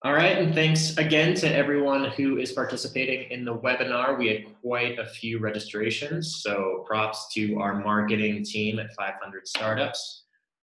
All right, and thanks again to everyone who is participating in the webinar. We had quite a few registrations, so props to our marketing team at 500 Startups.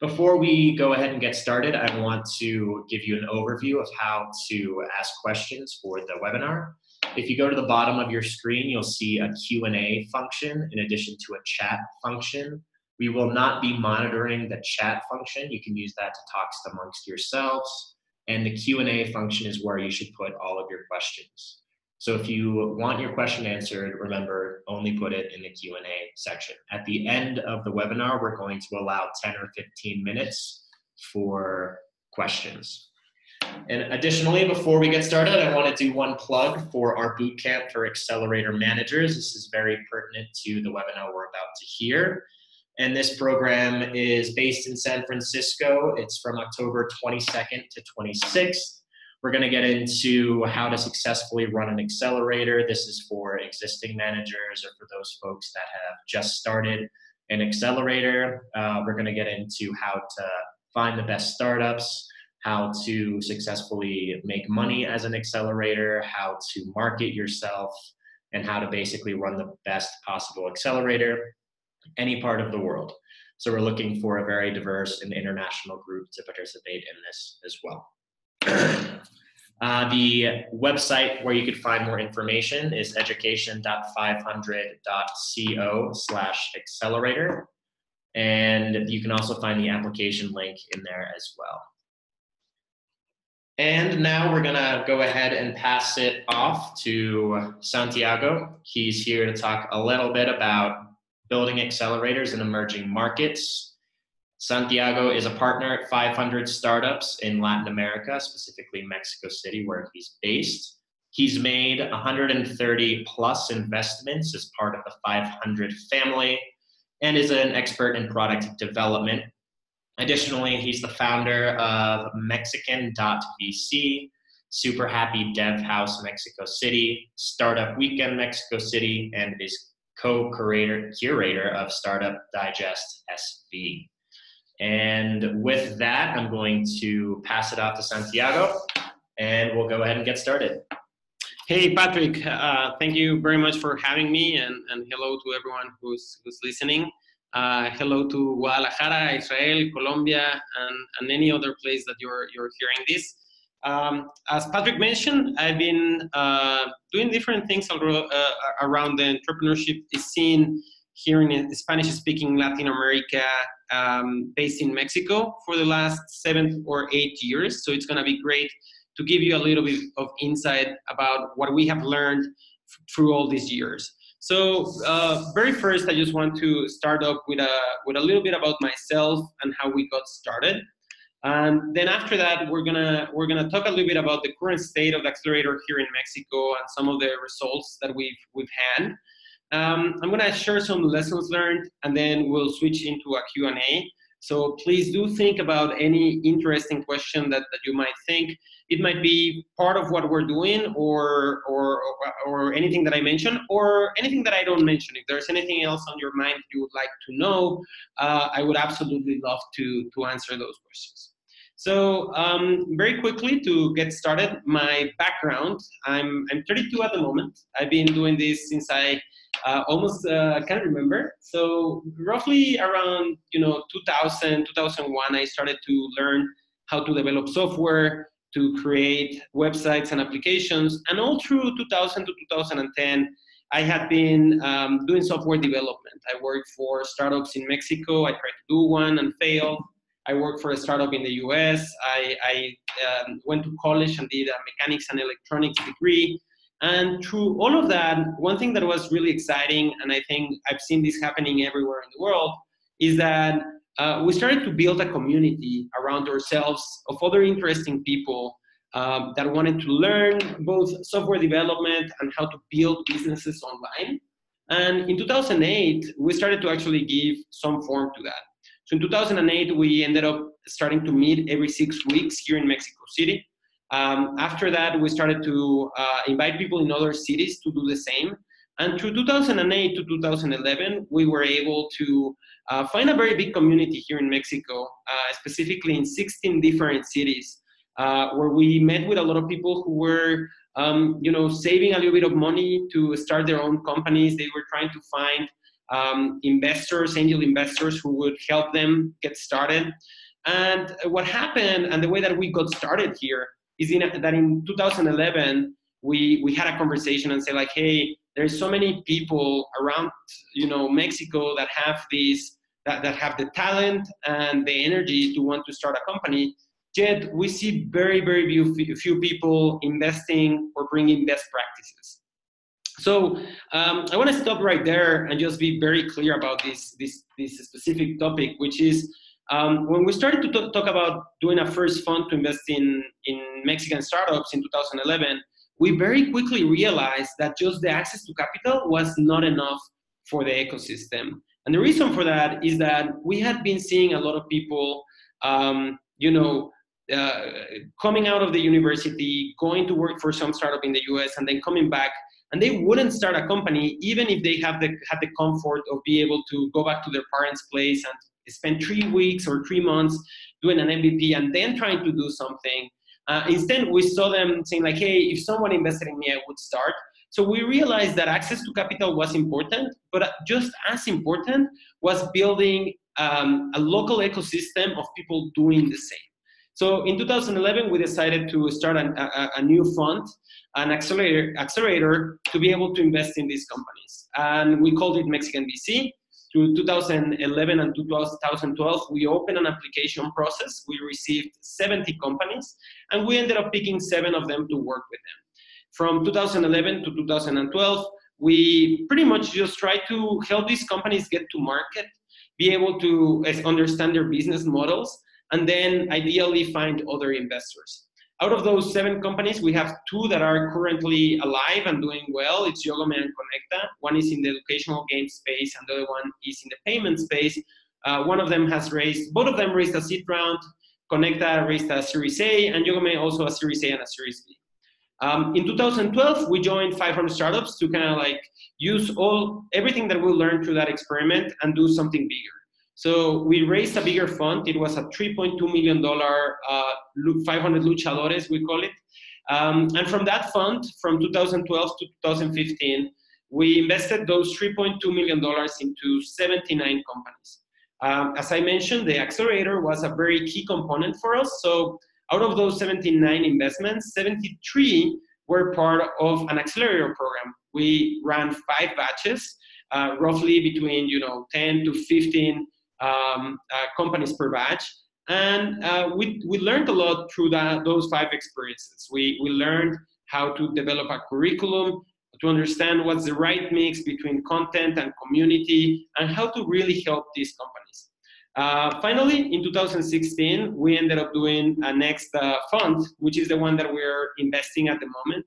Before we go ahead and get started, I want to give you an overview of how to ask questions for the webinar. If you go to the bottom of your screen, you'll see a Q&A function in addition to a chat function. We will not be monitoring the chat function. You can use that to talk amongst yourselves. And the Q&A function is where you should put all of your questions. So if you want your question answered, remember, only put it in the Q&A section. At the end of the webinar, we're going to allow 10 or 15 minutes for questions. And additionally, before we get started, I want to do one plug for our bootcamp for accelerator managers. This is very pertinent to the webinar we're about to hear. And this program is based in San Francisco. It's from October 22nd to 26th. We're going to get into how to successfully run an accelerator. This is for existing managers or for those folks that have just started an accelerator. We're going to get into how to find the best startups, how to successfully make money as an accelerator, how to market yourself, and how to basically run the best possible accelerator any part of the world. So we're looking for a very diverse and international group to participate in this as well. The website where you could find more information is education.500.co/accelerator. And you can also find the application link in there as well. And now we're gonna go ahead and pass it off to Santiago. He's here to talk a little bit about building accelerators in emerging markets. Santiago is a partner at 500 Startups in Latin America, specifically Mexico City, where he's based. He's made 130 plus investments as part of the 500 family and is an expert in product development. Additionally, he's the founder of Mexican.vc, Super Happy Dev House Mexico City, Startup Weekend Mexico City, and is co-curator of Startup Digest SV. And with that, I'm going to pass it off to Santiago, and we'll go ahead and get started. Hey, Patrick, thank you very much for having me, and hello to everyone who's listening. Hello to Guadalajara, Israel, Colombia, and any other place that you're hearing this. As Patrick mentioned, I've been doing different things around the entrepreneurship scene here in Spanish-speaking Latin America, based in Mexico for the last 7 or 8 years. So it's going to be great to give you a little bit of insight about what we have learned through all these years. So very first, I just want to start up with a little bit about myself and how we got started. And then after that, we're gonna talk a little bit about the current state of the accelerator here in Mexico and some of the results that we've had. I'm gonna share some lessons learned, and then we'll switch into a Q&A. So please do think about any interesting question that you might think. It might be part of what we're doing, or anything that I mentioned, or anything that I don't mention. If there's anything else on your mind you would like to know, I would absolutely love to answer those questions. So very quickly to get started, my background, I'm 32 at the moment. I've been doing this since I almost can't remember. So roughly around 2000, 2001, I started to learn how to develop software, to create websites and applications. And all through 2000 to 2010, I had been doing software development. I worked for startups in Mexico. I tried to do one and failed. I worked for a startup in the US. I went to college and did a mechanics and electronics degree. And through all of that, one thing that was really exciting, and I think I've seen this happening everywhere in the world, is that we started to build a community around ourselves of other interesting people that wanted to learn both software development and how to build businesses online. And in 2008, we started to actually give some form to that. So in 2008, we ended up starting to meet every 6 weeks here in Mexico City. After that, we started to invite people in other cities to do the same. And through 2008 to 2011, we were able to find a very big community here in Mexico, specifically in 16 different cities, where we met with a lot of people who were, saving a little bit of money to start their own companies. They were trying to find investors, angel investors who would help them get started. And what happened, and the way that we got started here, is that in 2011, we had a conversation and said like, hey, there's so many people around, Mexico that have that have the talent and the energy to want to start a company. Yet we see very, very few people investing or bringing best practices. So I want to stop right there and just be very clear about this specific topic, which is when we started to talk about doing a first fund to invest in Mexican startups in 2011, we very quickly realized that just the access to capital was not enough for the ecosystem. And the reason for that is that we had been seeing a lot of people, coming out of the university, going to work for some startup in the US, and then coming back, and they wouldn't start a company even if they had the comfort of being able to go back to their parents' place and spend 3 weeks or 3 months doing an MVP and then trying to do something. Instead, we saw them saying like, hey, if someone invested in me, I would start. So we realized that access to capital was important, but just as important was building a local ecosystem of people doing the same. So in 2011, we decided to start a new fund, an accelerator, to be able to invest in these companies. And we called it Mexican VC. Through 2011 and 2012, we opened an application process. We received 70 companies, and we ended up picking 7 of them to work with them. From 2011 to 2012, we pretty much just tried to help these companies get to market, be able to understand their business models, and then ideally find other investors. Out of those 7 companies, we have 2 that are currently alive and doing well. It's Yogame and Conecta. One is in the educational game space, and the other one is in the payment space. Both of them raised a seed round. Conecta raised a Series A, and Yogame also a Series A and a Series B. In 2012, we joined 500 startups to kind of like use everything that we learned through that experiment and do something bigger. So we raised a bigger fund. It was a $3.2 million 500 luchadores, we call it. And from that fund, from 2012 to 2015, we invested those $3.2 million into 79 companies. As I mentioned, the accelerator was a very key component for us. So out of those 79 investments, 73 were part of an accelerator program. We ran 5 batches, roughly between 10 to 15 companies per batch, and we learned a lot through those 5 experiences. We learned how to develop a curriculum, to understand what's the right mix between content and community, and how to really help these companies. Finally, in 2016, we ended up doing a next fund, which is the one that we're investing at the moment.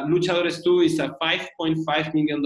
Luchadores 2 is a $5.5 million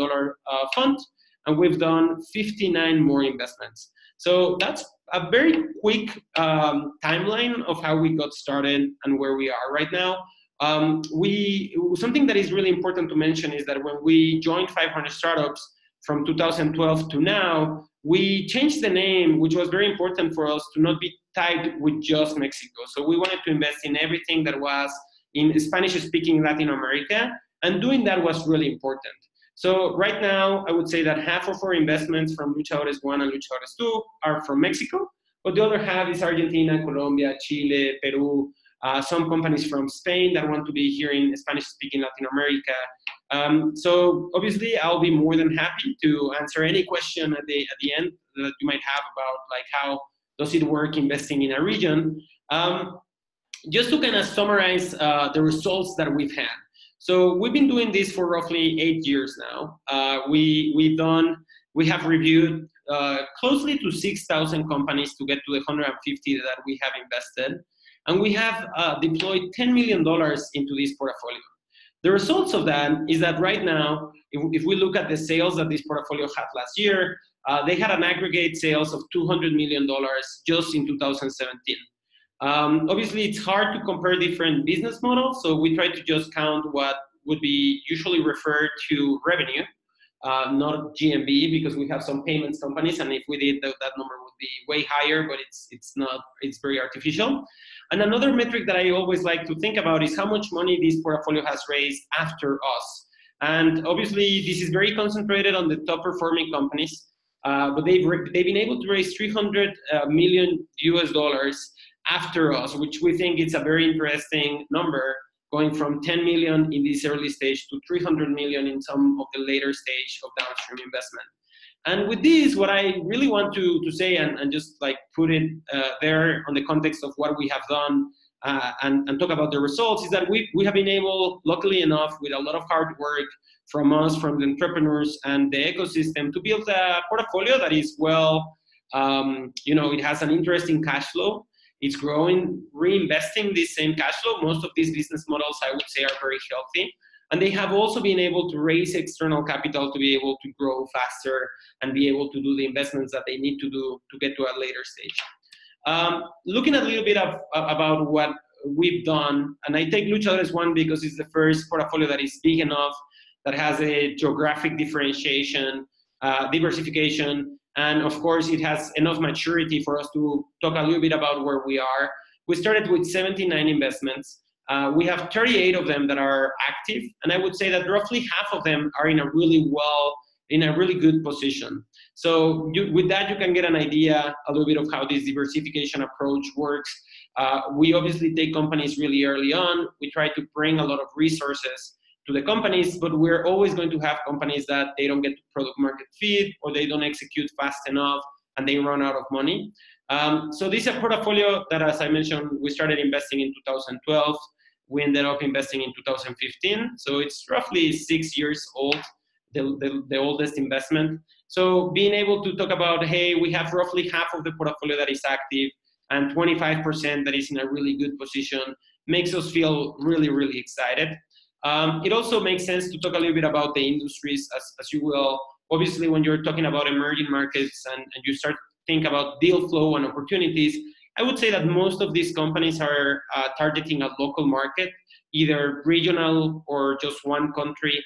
fund, and we've done 59 more investments. So that's a very quick timeline of how we got started and where we are right now. Something that is really important to mention is that when we joined 500 startups from 2012 to now, we changed the name, which was very important for us to not be tied with just Mexico. So we wanted to invest in everything that was in Spanish-speaking Latin America, and doing that was really important. So right now, I would say that half of our investments from Luchadores 1 and Luchadores 2 are from Mexico, but the other half is Argentina, Colombia, Chile, Peru, some companies from Spain that want to be here in Spanish-speaking Latin America. So obviously, I'll be more than happy to answer any question at the end that you might have about like how does it work investing in a region. Just to kind of summarize the results that we've had. So we've been doing this for roughly 8 years now. We have reviewed closely to 6,000 companies to get to the 150 that we have invested. And we have deployed $10 million into this portfolio. The results of that is that right now, if we look at the sales that this portfolio had last year, they had an aggregate sales of $200 million just in 2017. Obviously, it's hard to compare different business models, so we try to just count what would be usually referred to revenue. not GMV, because we have some payments companies, and if we did, that number would be way higher, but it's very artificial. And another metric that I always like to think about is how much money this portfolio has raised after us. And obviously, this is very concentrated on the top performing companies, but they've been able to raise $300 million after us, which we think is a very interesting number, going from 10 million in this early stage to 300 million in some of the later stage of downstream investment. And with this, what I really want to say and just like put it there on the context of what we have done and talk about the results is that we have been able, luckily enough, with a lot of hard work from us, from the entrepreneurs and the ecosystem, to build a portfolio that is well, it has an interesting cash flow. It's growing, reinvesting this same cash flow. Most of these business models, I would say, are very healthy. And they have also been able to raise external capital to be able to grow faster and be able to do the investments that they need to do to get to a later stage. Looking a little bit about what we've done, and I take Luchadores one because it's the first portfolio that is big enough, that has a geographic differentiation, diversification, and of course it has enough maturity for us to talk a little bit about where we are. We started with 79 investments. We have 38 of them that are active, and I would say that roughly half of them are in a really good position. So with that, you can get an idea a little bit of how this diversification approach works. We obviously take companies really early on. We try to bring a lot of resources to the companies, but we're always going to have companies that they don't get to product market fit, or they don't execute fast enough and they run out of money. So this is a portfolio that, as I mentioned, we started investing in 2012. We ended up investing in 2015. So it's roughly 6 years old, the oldest investment. So being able to talk about, hey, we have roughly half of the portfolio that is active and 25% that is in a really good position makes us feel really, really excited. It also makes sense to talk a little bit about the industries, as you will. Obviously, when you're talking about emerging markets and you start to think about deal flow and opportunities, I would say that most of these companies are targeting a local market, either regional or just one country,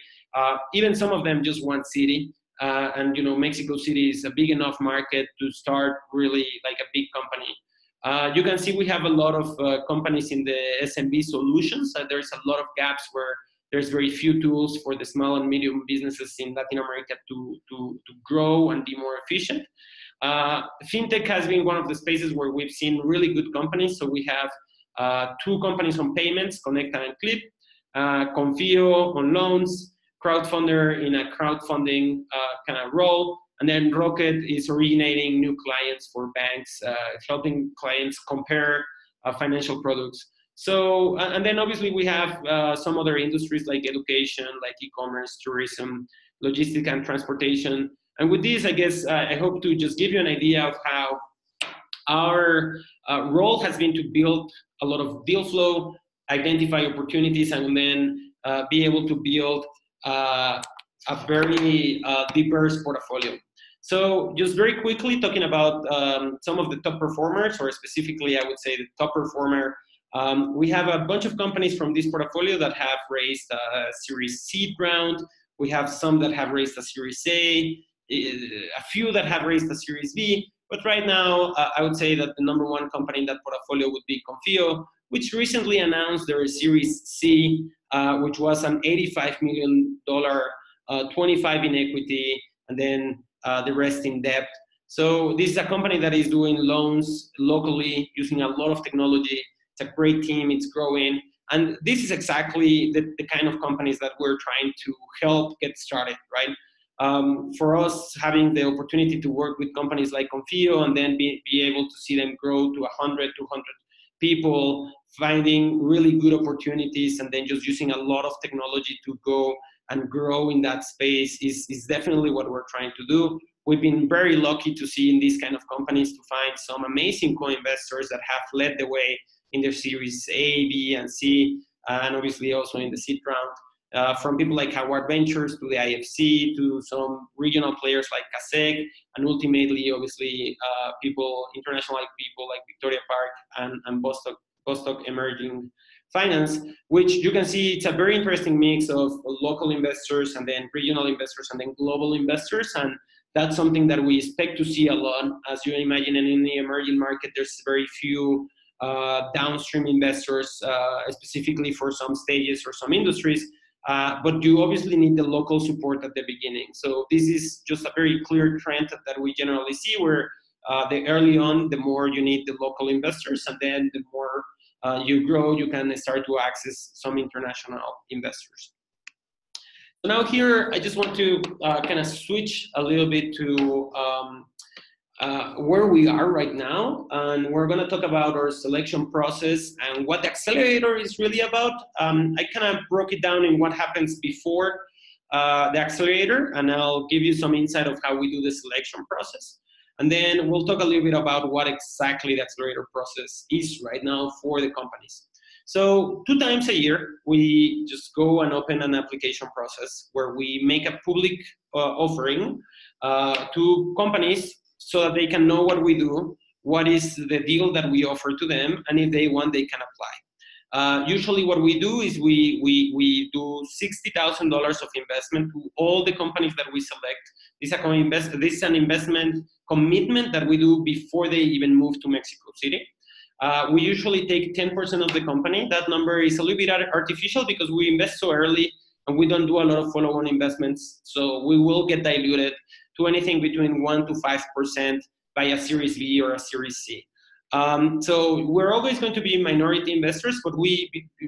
even some of them just one city. And Mexico City is a big enough market to start really like a big company. You can see we have a lot of companies in the SMB solutions. There's a lot of gaps where there's very few tools for the small and medium businesses in Latin America to grow and be more efficient. Fintech has been one of the spaces where we've seen really good companies. So we have 2 companies on payments, Conecta and Clip, Confio on loans, crowdfunder in a crowdfunding kind of role, and then Rocket is originating new clients for banks, helping clients compare financial products. So, and then obviously we have some other industries like education, like e-commerce, tourism, logistics and transportation. And with this, I guess, I hope to just give you an idea of how our role has been to build a lot of deal flow, identify opportunities, and then be able to build a very diverse portfolio. So just very quickly talking about some of the top performers, or specifically, I would say the top performer. We have a bunch of companies from this portfolio that have raised a Series C round. We have some that have raised a Series A, a few that have raised a Series B. But right now, I would say that the number one company in that portfolio would be Confio, which recently announced their Series C, which was an $85 million, 25 in equity, and then the rest in debt. So this is a company that is doing loans locally using a lot of technology. It's a great team, it's growing. And this is exactly the kind of companies that we're trying to help get started, right? For us, having the opportunity to work with companies like Confio and then be able to see them grow to 100, 200 people, finding really good opportunities and then just using a lot of technology to go and grow in that space is definitely what we're trying to do. We've been very lucky to see in these kind of companies to find some amazing co-investors that have led the way in their Series A, B, and C, and obviously also in the seed round. From people like Howard Ventures to the IFC to some regional players like CASEC, and ultimately, obviously, international people like Victoria Park and Bostock Emerging finance, which you can see it's a very interesting mix of local investors and then regional investors and then global investors. And that's something that we expect to see a lot. As you imagine, in the emerging market, there's very few downstream investors, specifically for some stages or some industries. But you obviously need the local support at the beginning. So this is just a very clear trend that we generally see, where the early on, the more you need the local investors, and then the more you grow, you can start to access some international investors. So now here, I just want to kind of switch a little bit to where we are right now. And we're going to talk about our selection process and what the accelerator is really about. I kind of broke it down in what happens before the accelerator, and I'll give you some insight of how we do the selection process. And then we'll talk a little bit about what exactly the accelerator process is right now for the companies. So 2 times a year, we just go and open an application process where we make a public offering to companies so that they can know what we do, what is the deal that we offer to them, and if they want, they can apply. Usually what we do is we do $60,000 of investment to all the companies that we select. This is an investment commitment that we do before they even move to Mexico City. We usually take 10% of the company. That number is a little bit artificial because we invest so early and we don't do a lot of follow-on investments. So we will get diluted to anything between 1 to 5% by a Series B or a Series C. So we're always going to be minority investors, but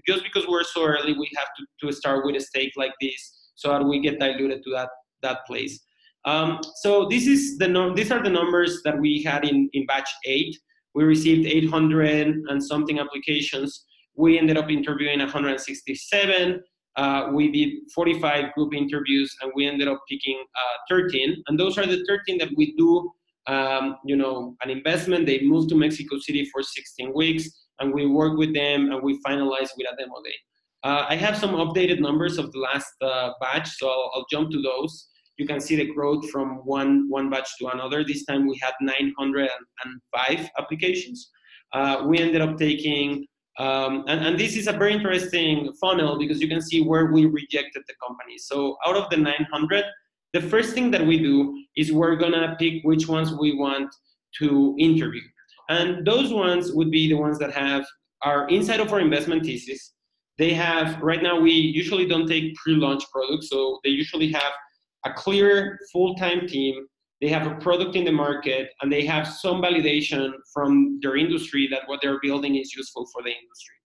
just because we're so early, we have to start with a stake like this so that we get diluted to that place. So these are the numbers that we had in batch 8. We received 800 and something applications. We ended up interviewing 167. We did 45 group interviews, and we ended up picking 13. And those are the 13 that we do, an investment. They move to Mexico City for 16 weeks, and we work with them, and we finalize with a demo day. I have some updated numbers of the last batch, so I'll jump to those. You can see the growth from one batch to another. This time we had 905 applications. We ended up taking, and this is a very interesting funnel because you can see where we rejected the company. So out of the 900, the first thing that we do is we're gonna pick which ones we want to interview. And those ones would be the ones that are inside of our investment thesis. They have, right now we usually don't take pre-launch products, so they usually have a clear full-time team, they have a product in the market, and they have some validation from their industry that what they're building is useful for the industry.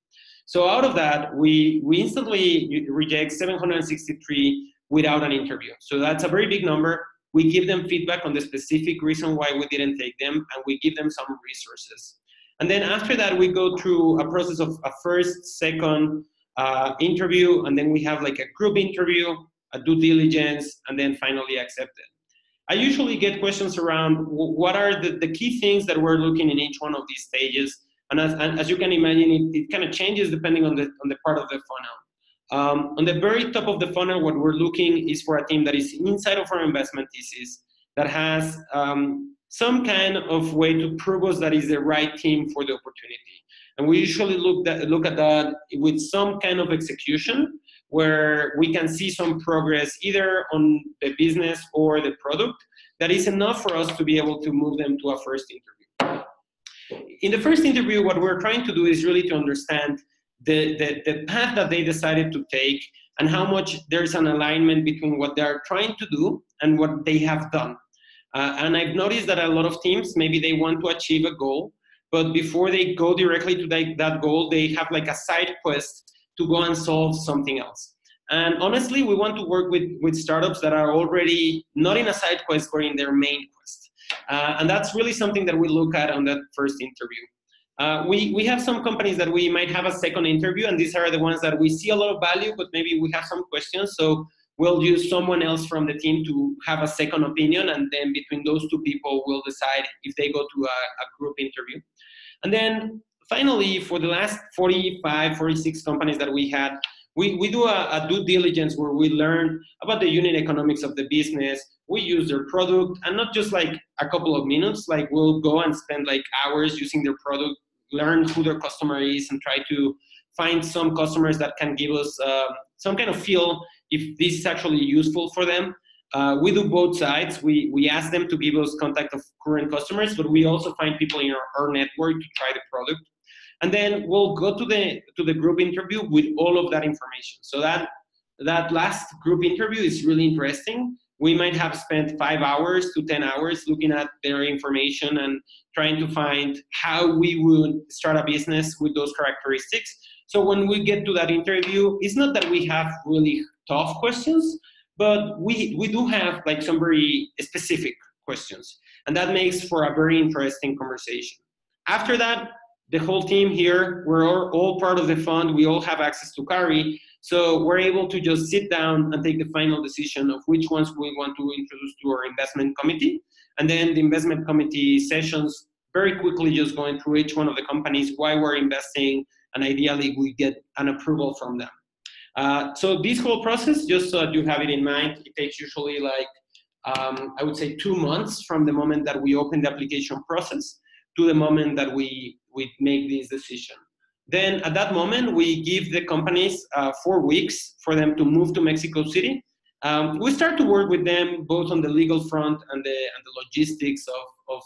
So out of that, we instantly reject 763 without an interview. So that's a very big number. We give them feedback on the specific reason why we didn't take them, and we give them some resources. And then after that, we go through a process of a first, second interview, and then we have like a group interview, a due diligence, and then finally accepted. I usually get questions around what are the key things that we're looking in each one of these stages. And as you can imagine, it kind of changes depending on the part of the funnel. On the very top of the funnel, what we're looking is for a team that is inside of our investment thesis, that has some kind of way to prove us that is the right team for the opportunity. And we usually look at that with some kind of execution, where we can see some progress either on the business or the product that is enough for us to be able to move them to a first interview. In the first interview, what we're trying to do is really to understand the path that they decided to take and how much there's an alignment between what they're trying to do and what they have done. And I've noticed that a lot of teams, maybe they want to achieve a goal, but before they go directly to that goal, they have like a side quest to go and solve something else. And honestly, we want to work with startups that are already not in a side quest, but in their main quest. And that's really something that we look at on that first interview. We have some companies that we might have a second interview, and these are the ones that we see a lot of value, but maybe we have some questions. So we'll use someone else from the team to have a second opinion, and then between those two people, we'll decide if they go to a group interview. And then finally, for the last 45, 46 companies that we had, we do a due diligence where we learn about the unit economics of the business. We use their product, and not just like a couple of minutes, like we'll go and spend like hours using their product, learn who their customer is, and try to find some customers that can give us some kind of feel if this is actually useful for them. We do both sides. We ask them to give us contact of current customers, but we also find people in our network to try the product. And then we'll go to the group interview with all of that information. So that last group interview is really interesting. We might have spent 5 hours to 10 hours looking at their information and trying to find how we would start a business with those characteristics. So when we get to that interview, it's not that we have really tough questions, but we do have like some very specific questions. And that makes for a very interesting conversation. After that, the whole team here, we're all part of the fund. We all have access to carry. So we're able to just sit down and take the final decision of which ones we want to introduce to our investment committee. And then the investment committee sessions, very quickly just going through each one of the companies, why we're investing, and ideally we get an approval from them. So this whole process, just so that you have it in mind, it takes usually like, I would say 2 months from the moment that we open the application process to the moment that we make this decision. Then at that moment, we give the companies 4 weeks for them to move to Mexico City. We start to work with them both on the legal front and the logistics of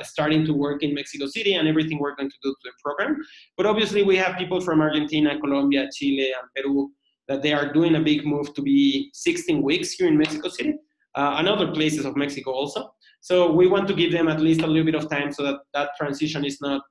starting to work in Mexico City and everything we're going to do to the program. But obviously we have people from Argentina, Colombia, Chile, and Peru that they are doing a big move to be 16 weeks here in Mexico City, and other places of Mexico also. So we want to give them at least a little bit of time so that that transition is not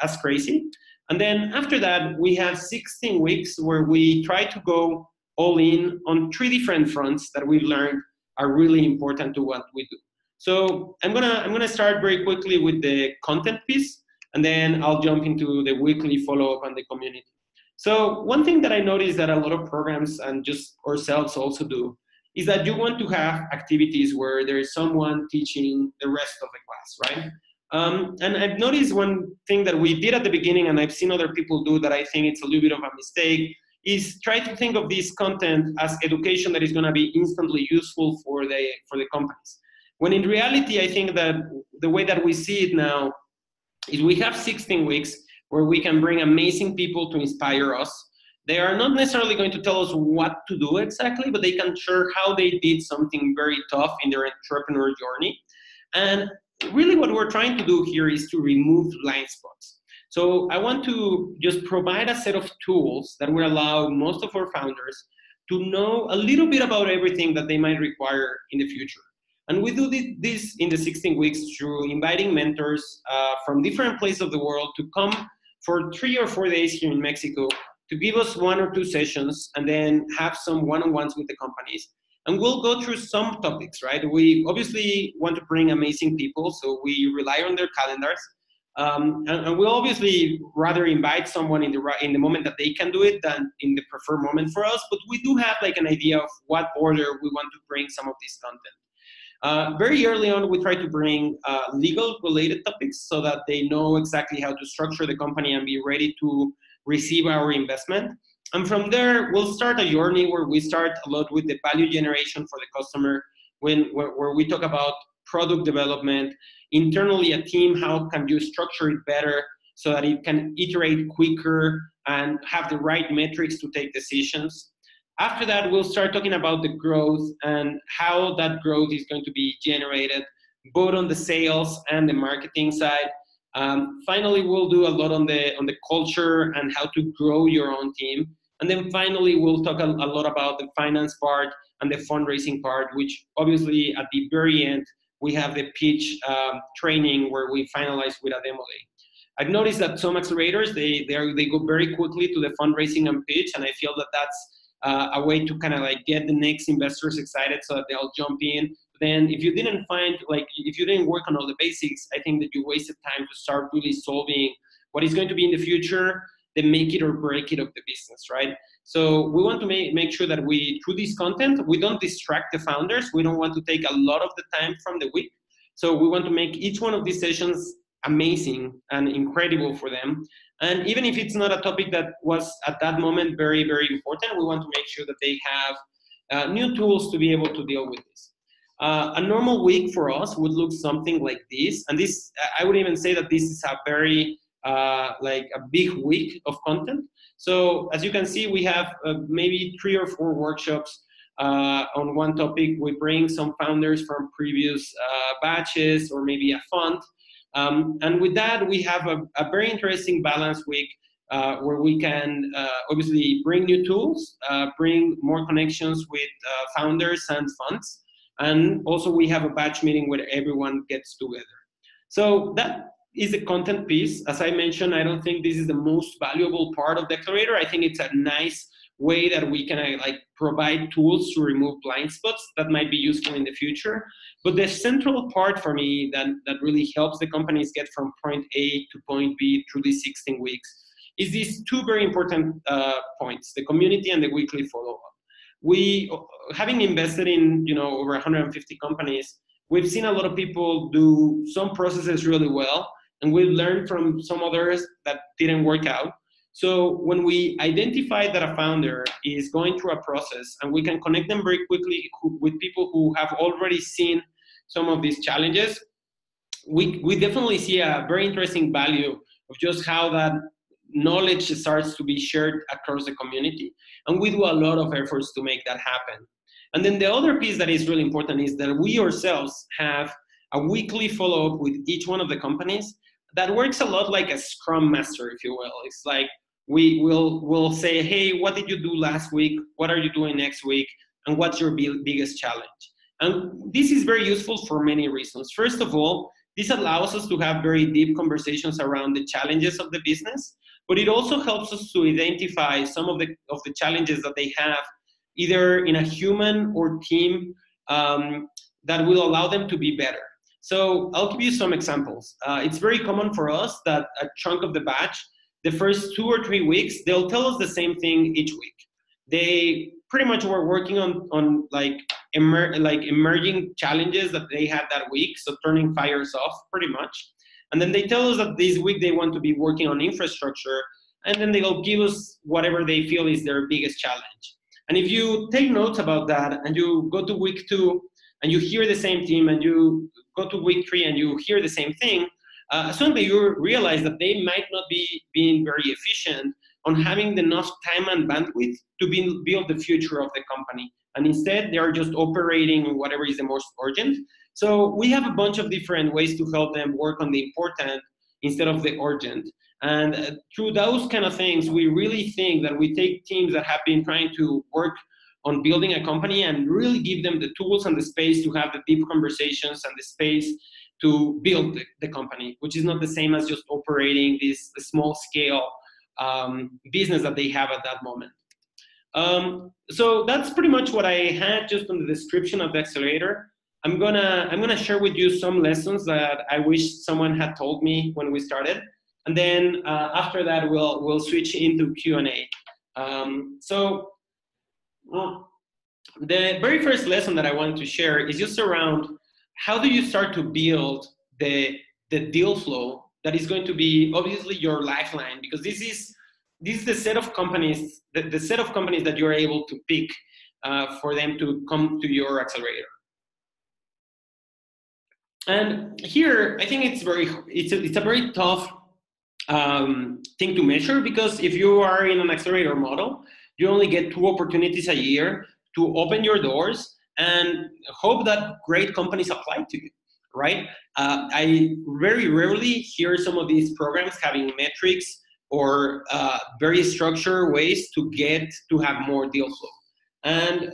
as crazy. And then after that, we have 16 weeks where we try to go all in on 3 different fronts that we've learned are really important to what we do. So I'm gonna start very quickly with the content piece, and then I'll jump into the weekly follow-up on the community. So one thing that I noticed that a lot of programs and just ourselves also do is that you want to have activities where there is someone teaching the rest of the class, right? And I've noticed one thing that we did at the beginning, and I've seen other people do that I think it's a little bit of a mistake, is try to think of this content as education that is going to be instantly useful for the companies. When in reality, I think that the way that we see it now is we have 16 weeks where we can bring amazing people to inspire us. They are not necessarily going to tell us what to do exactly, but they can share how they did something very tough in their entrepreneur journey. And really what we're trying to do here is to remove blind spots. So I want to just provide a set of tools that will allow most of our founders to know a little bit about everything that they might require in the future. And we do this in the 16 weeks through inviting mentors from different places of the world to come for 3 or 4 days here in Mexico to give us 1 or 2 sessions and then have some one-on-ones with the companies. And we'll go through some topics, right? We obviously want to bring amazing people, so we rely on their calendars. And we'll obviously rather invite someone in the moment that they can do it than in the preferred moment for us, but we do have like an idea of what order we want to bring some of this content. Very early on, we try to bring legal related topics so that they know exactly how to structure the company and be ready to receive our investment. And from there, we'll start a journey where we start a lot with the value generation for the customer, where we talk about product development, internally a team, how can you structure it better so that it can iterate quicker and have the right metrics to take decisions. After that, we'll start talking about the growth and how that growth is going to be generated, both on the sales and the marketing side. Finally, we'll do a lot on the culture and how to grow your own team. And then finally, we'll talk a lot about the finance part and the fundraising part, which obviously at the very end, we have the pitch training where we finalize with a demo day. I've noticed that some accelerators, they go very quickly to the fundraising and pitch, and I feel that that's a way to kind of like get the next investors excited so that they'll jump in. Then if you didn't if you didn't work on all the basics, I think that you wasted time to start really solving what is going to be in the future, the make it or break it of the business, right? So we want to make sure that through this content, we don't distract the founders. We don't want to take a lot of the time from the week. So we want to make each one of these sessions amazing and incredible for them. And even if it's not a topic that was at that moment very, very important, we want to make sure that they have new tools to be able to deal with this. A normal week for us would look something like this. And this, I would even say that this is a very, like a big week of content. So as you can see, we have maybe 3 or 4 workshops on one topic. We bring some founders from previous batches or maybe a fund. And with that, we have a very interesting balance week where we can obviously bring new tools, bring more connections with founders and funds. And also we have a batch meeting where everyone gets together. So that is the content piece. As I mentioned, I don't think this is the most valuable part of the accelerator. I think it's a nice way that we can like provide tools to remove blind spots that might be useful in the future. But the central part for me that really helps the companies get from point A to point B through these 16 weeks is these 2 very important points, the community and the weekly follow-up. We, having invested in over 150 companies, we've seen a lot of people do some processes really well, and we've learned from some others that didn't work out. So when we identify that a founder is going through a process and we can connect them very quickly with people who have already seen some of these challenges, we definitely see a very interesting value of just how that knowledge starts to be shared across the community. And we do a lot of efforts to make that happen. And then the other piece that is really important is that we ourselves have a weekly follow-up with each one of the companies that works a lot like a scrum master, if you will. It's like we'll say, hey, what did you do last week? What are you doing next week? And what's your biggest challenge? And this is very useful for many reasons. First of all, this allows us to have very deep conversations around the challenges of the business, but it also helps us to identify some of the challenges that they have, either in a human or team, that will allow them to be better. So I'll give you some examples. It's very common for us that a chunk of the batch, the first 2 or 3 weeks, they'll tell us the same thing each week. They pretty much were working on emerging challenges that they had that week, so turning fires off pretty much. And then they tell us that this week they want to be working on infrastructure, and then they'll give us whatever they feel is their biggest challenge. And if you take notes about that and you go to week 2 and you hear the same team, and you go to week 3 and you hear the same thing, suddenly you realize that they might not be being very efficient on having enough time and bandwidth to build the future of the company. And instead, they are just operating whatever is the most urgent. So we have a bunch of different ways to help them work on the important instead of the urgent. And through those kind of things, we really think that we take teams that have been trying to work on building a company and really give them the tools and the space to have the deep conversations and the space to build the company, which is not the same as just operating this small scale business that they have at that moment. So that's pretty much what I had just on the description of the accelerator. I'm gonna share with you some lessons that I wish someone had told me when we started, and then after that we'll switch into Q&A. So the very first lesson that I want to share is just around how do you start to build the deal flow that is going to be obviously your lifeline, because this is the set of companies, the set of companies that you're able to pick for them to come to your accelerator. And here, I think it's a very tough thing to measure, because if you are in an accelerator model, you only get 2 opportunities a year to open your doors and hope that great companies apply to you, right? I very rarely hear some of these programs having metrics or very structured ways to have more deal flow. And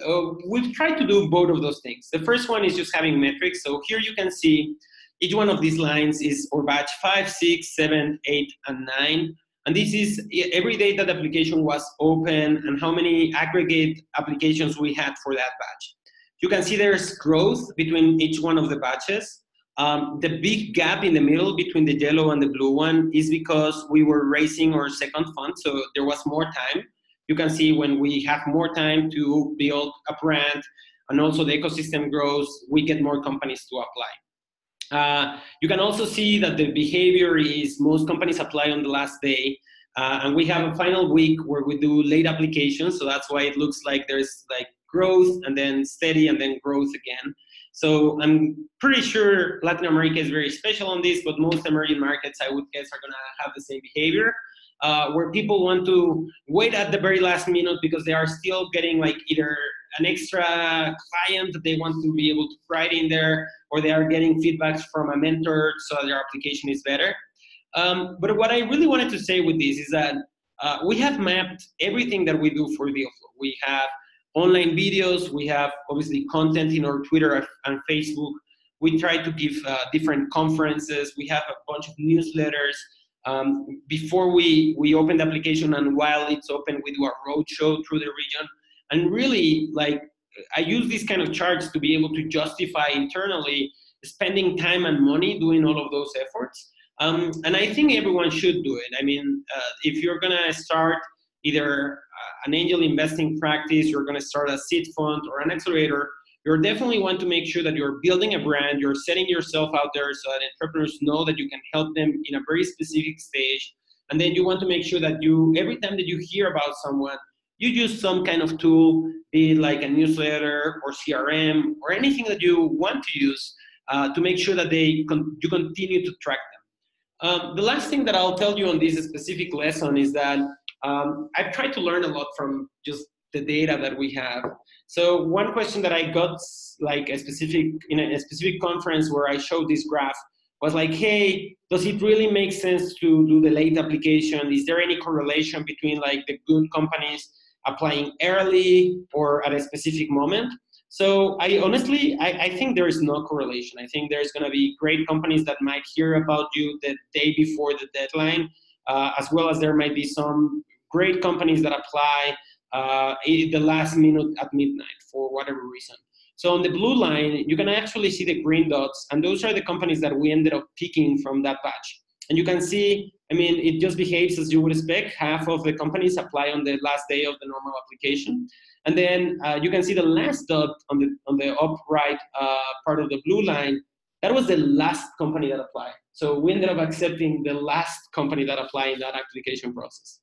we've tried to do both of those things. The first one is just having metrics. So here you can see each one of these lines is for batch 5, 6, 7, 8, and 9. And this is every day that the application was open and how many aggregate applications we had for that batch. You can see there's growth between each one of the batches. The big gap in the middle between the yellow and the blue one is because we were raising our second fund, so there was more time. You can see when we have more time to build a brand and also the ecosystem grows, we get more companies to apply. You can also see that the behavior is most companies apply on the last day, and we have a final week where we do late applications, so that's why it looks like there's like growth and then steady and then growth again. So I'm pretty sure Latin America is very special on this, but most emerging markets, I would guess, are gonna have the same behavior. where people want to wait at the very last minute because they are still getting like either an extra client that they want to be able to write in there, or they are getting feedbacks from a mentor so their application is better. But what I really wanted to say with this is that we have mapped everything that we do for Dealflow. We have online videos, we have obviously content in our Twitter and Facebook. We try to give different conferences. We have a bunch of newsletters. Before we open the application and while it's open, we do a roadshow through the region. And really, like, I use these kind of charts to be able to justify internally spending time and money doing all of those efforts. And I think everyone should do it. I mean, if you're gonna start either an angel investing practice, you're gonna start a seed fund or an accelerator, you definitely want to make sure that you're building a brand, you're setting yourself out there so that entrepreneurs know that you can help them in a very specific stage. And then you want to make sure that every time that you hear about someone, you use some kind of tool, be it like a newsletter or CRM or anything that you want to use to make sure that you continue to track them. The last thing that I'll tell you on this specific lesson is that I've tried to learn a lot from just the data that we have. So one question that I got like in a specific conference where I showed this graph was like, hey, does it really make sense to do the late application? Is there any correlation between like the good companies applying early or at a specific moment? So I honestly think there is no correlation. I think there's gonna be great companies that might hear about you the day before the deadline, as well as there might be some great companies that apply the last minute at midnight for whatever reason. So on the blue line, you can actually see the green dots, and those are the companies that we ended up picking from that batch. And you can see, I mean, it just behaves as you would expect. Half of the companies apply on the last day of the normal application. And then you can see the last dot on the up right part of the blue line. That was the last company that applied. So we ended up accepting the last company that applied in that application process.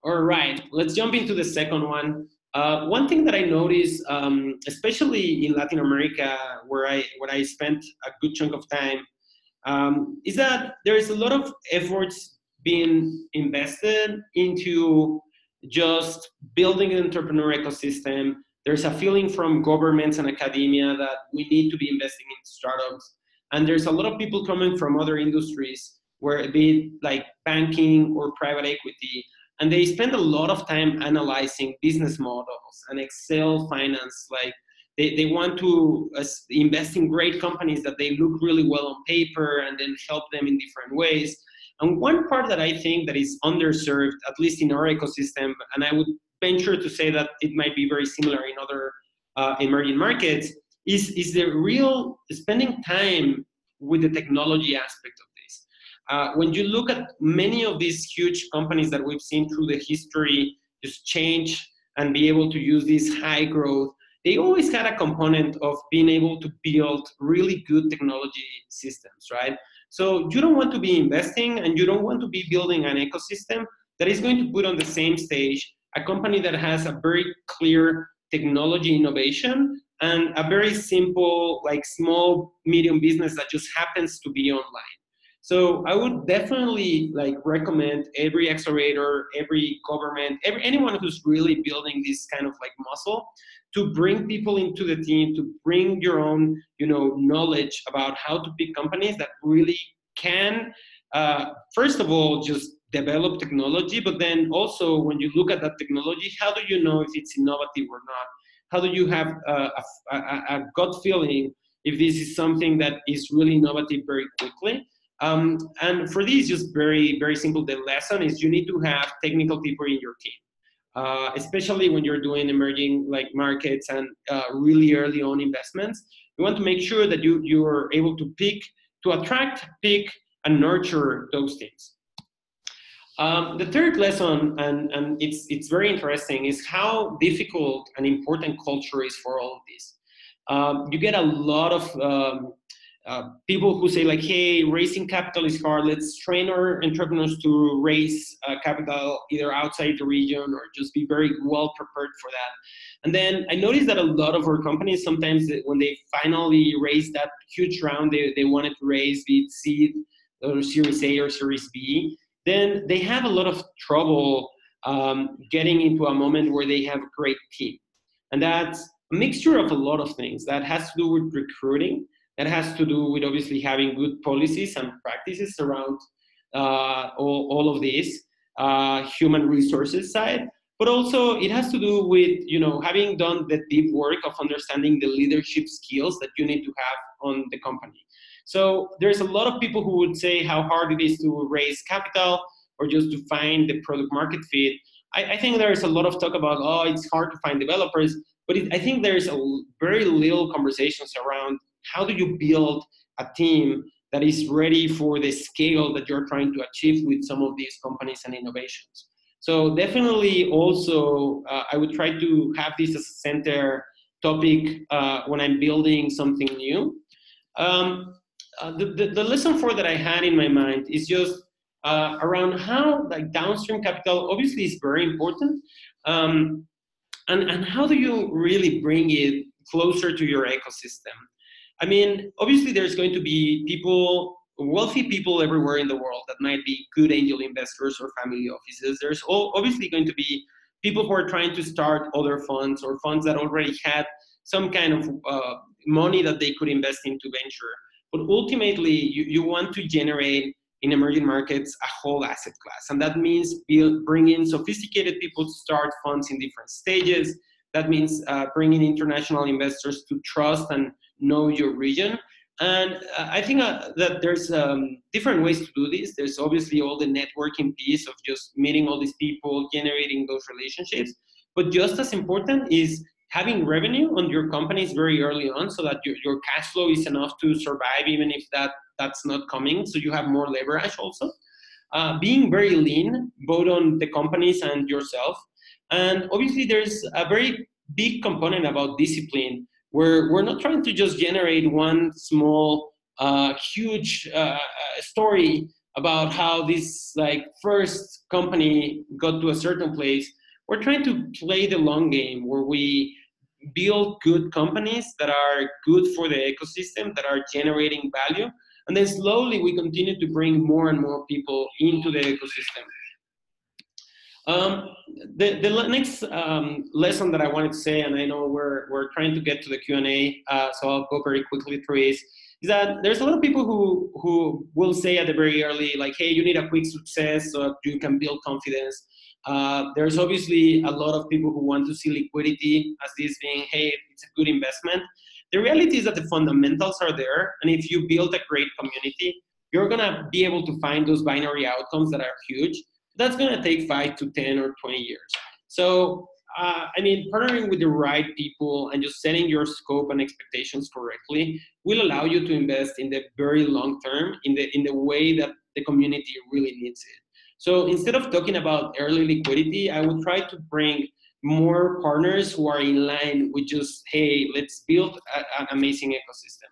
All right, let's jump into the second one. One thing that I noticed, especially in Latin America, where I spent a good chunk of time, is that there is a lot of efforts being invested into just building an entrepreneur ecosystem. There's a feeling from governments and academia that we need to be investing in startups. And there's a lot of people coming from other industries, where it be like banking or private equity, and they spend a lot of time analyzing business models and Excel finance. Like they want to invest in great companies that they look really well on paper and then help them in different ways. And one part that I think that is underserved, at least in our ecosystem, and I would venture to say that it might be very similar in other emerging markets, is the real spending time with the technology aspect of this. When you look at many of these huge companies that we've seen through the history just change and be able to use this high growth, they always had a component of being able to build really good technology systems, right? So you don't want to be investing and you don't want to be building an ecosystem that is going to put on the same stage a company that has a very clear technology innovation and a very simple, like small, medium business that just happens to be online. So I would definitely like recommend every accelerator, every government, anyone who's really building this kind of like muscle to bring people into the team, to bring your own, knowledge about how to pick companies that really can, first of all, just develop technology, but then also when you look at that technology, how do you know if it's innovative or not? How do you have a gut feeling if this is something that is really innovative very quickly? And for this, just very, very simple, the lesson is you need to have technical people in your team, especially when you're doing emerging like markets and really early on investments. You want to make sure that you are able to attract, pick, and nurture those teams. The third lesson, and it's very interesting, is how difficult and important culture is for all of this. You get a lot of people who say like, hey, raising capital is hard. Let's train our entrepreneurs to raise capital either outside the region or just be very well prepared for that. And then I noticed that a lot of our companies, sometimes when they finally raise that huge round they wanted to raise, be it seed or Series A or Series B, then they have a lot of trouble getting into a moment where they have a great team. And that's a mixture of a lot of things. That has to do with recruiting. That has to do with obviously having good policies and practices around all of this human resources side. But also it has to do with, having done the deep work of understanding the leadership skills that you need to have on the company. So there's a lot of people who would say how hard it is to raise capital or just to find the product market fit. I think there's a lot of talk about, it's hard to find developers, but I think there's a very little conversations around how do you build a team that is ready for the scale that you're trying to achieve with some of these companies and innovations. So definitely also, I would try to have this as a center topic when I'm building something new. The lesson 4 that I had in my mind is just around how downstream capital obviously is very important. And how do you really bring it closer to your ecosystem? I mean, obviously there's going to be wealthy people everywhere in the world that might be good angel investors or family offices. There's obviously going to be people who are trying to start other funds or funds that already had some kind of money that they could invest into venture. But ultimately, you want to generate in emerging markets a whole asset class. And that means bringing sophisticated people to start funds in different stages. That means bringing international investors to trust and know your region. And I think that there's different ways to do this. There's obviously all the networking piece of just meeting all these people, generating those relationships. But just as important is having revenue on your companies very early on so that your cash flow is enough to survive even if that's not coming. So you have more leverage also. Being very lean, both on the companies and yourself. And obviously there's a very big component about discipline, where we're not trying to just generate one small, huge story about how this first company got to a certain place. We're trying to play the long game where we build good companies that are good for the ecosystem, that are generating value. And then slowly we continue to bring more and more people into the ecosystem. The next lesson that I wanted to say, and I know we're trying to get to the Q&A, so I'll go very quickly through is that there's a lot of people who will say at the very early, hey, you need a quick success so that you can build confidence. There's obviously a lot of people who want to see liquidity as this being, hey, it's a good investment. The reality is that the fundamentals are there, and if you build a great community, you're gonna be able to find those binary outcomes that are huge. That's gonna take 5 to 10 or 20 years. So, partnering with the right people and just setting your scope and expectations correctly will allow you to invest in the very long term in the way that the community really needs it. So instead of talking about early liquidity, I would try to bring more partners who are in line with just, hey, let's build an amazing ecosystem.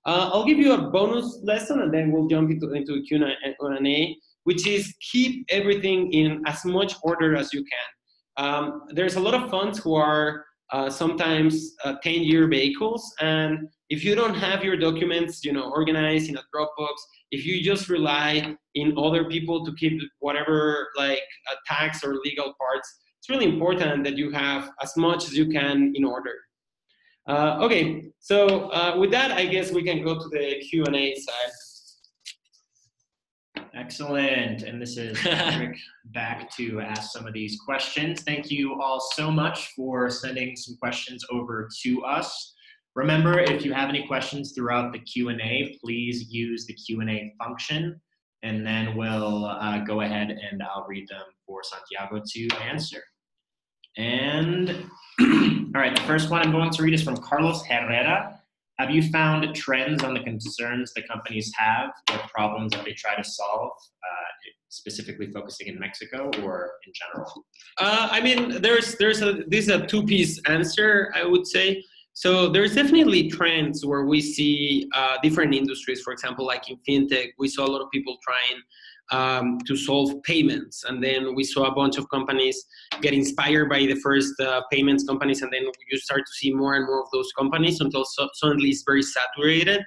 I'll give you a bonus lesson and then we'll jump into Q&A, which is keep everything in as much order as you can. There's a lot of funds who are sometimes 10-year vehicles, and if you don't have your documents, organized in a Dropbox, if you just rely in other people to keep whatever tax or legal parts, it's really important that you have as much as you can in order. Okay, so with that, I guess we can go to the Q&A side. Excellent, and this is Patrick back to ask some of these questions. Thank you all so much for sending some questions over to us. Remember, if you have any questions throughout the Q&A, please use the Q&A function, and then we'll go ahead and I'll read them for Santiago to answer. And all right, the first one I'm going to read is from Carlos Herrera. Have you found trends on the concerns that companies have or problems that they try to solve, specifically focusing in Mexico or in general? This is a two-piece answer, I would say. So there's definitely trends where we see different industries. For example, like in fintech, we saw a lot of people trying to solve payments. And then we saw a bunch of companies get inspired by the first payments companies. And then you start to see more and more of those companies until suddenly it's very saturated.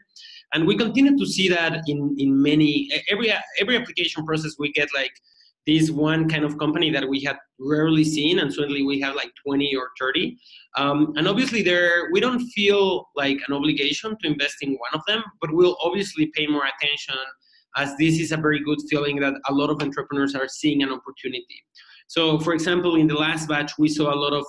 And we continue to see that in many, every application process we get like this one kind of company that we had rarely seen, and suddenly we have like 20 or 30. And obviously we don't feel like an obligation to invest in one of them, but we'll obviously pay more attention, as this is a very good feeling that a lot of entrepreneurs are seeing an opportunity. So, for example, in the last batch, we saw a lot of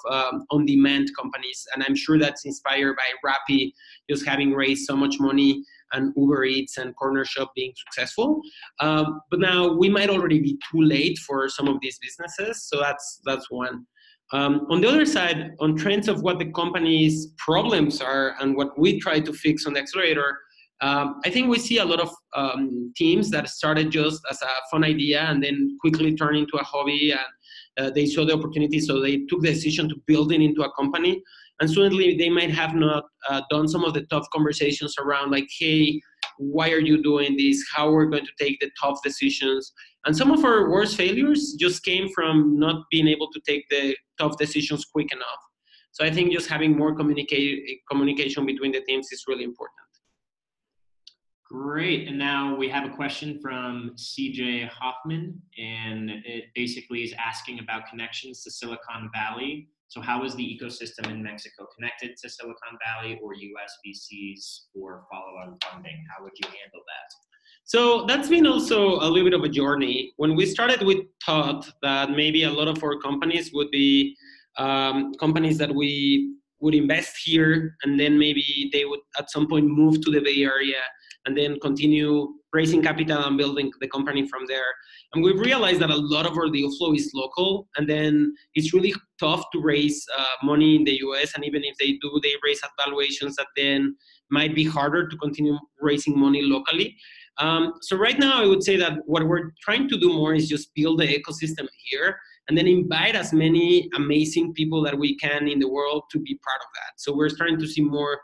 on-demand companies, and I'm sure that's inspired by Rappi just having raised so much money, and Uber Eats and Corner Shop being successful. But now we might already be too late for some of these businesses, so that's one. On the other side, on trends of what the company's problems are and what we try to fix on the accelerator, I think we see a lot of teams that started just as a fun idea and then quickly turned into a hobby, and they saw the opportunity, so they took the decision to build it into a company. And suddenly they might have not done some of the tough conversations around like, hey, why are you doing this? How we're going to take the tough decisions. And some of our worst failures just came from not being able to take the tough decisions quick enough. So I think just having more communication between the teams is really important. Great. And now we have a question from CJ Hoffman, and it basically is asking about connections to Silicon Valley. So how is the ecosystem in Mexico connected to Silicon Valley or US VCs for follow-on funding? How would you handle that? So that's been also a little bit of a journey. When we started, we thought that maybe a lot of our companies would be companies that we would invest here, and then maybe they would at some point move to the Bay Area and then continue raising capital and building the company from there. And we've realized that a lot of our deal flow is local, and then it's really tough to raise money in the US. And even if they do, they raise at valuations that then might be harder to continue raising money locally. So right now, I would say that what we're trying to do more is just build the ecosystem here, and then invite as many amazing people that we can in the world to be part of that. So we're starting to see more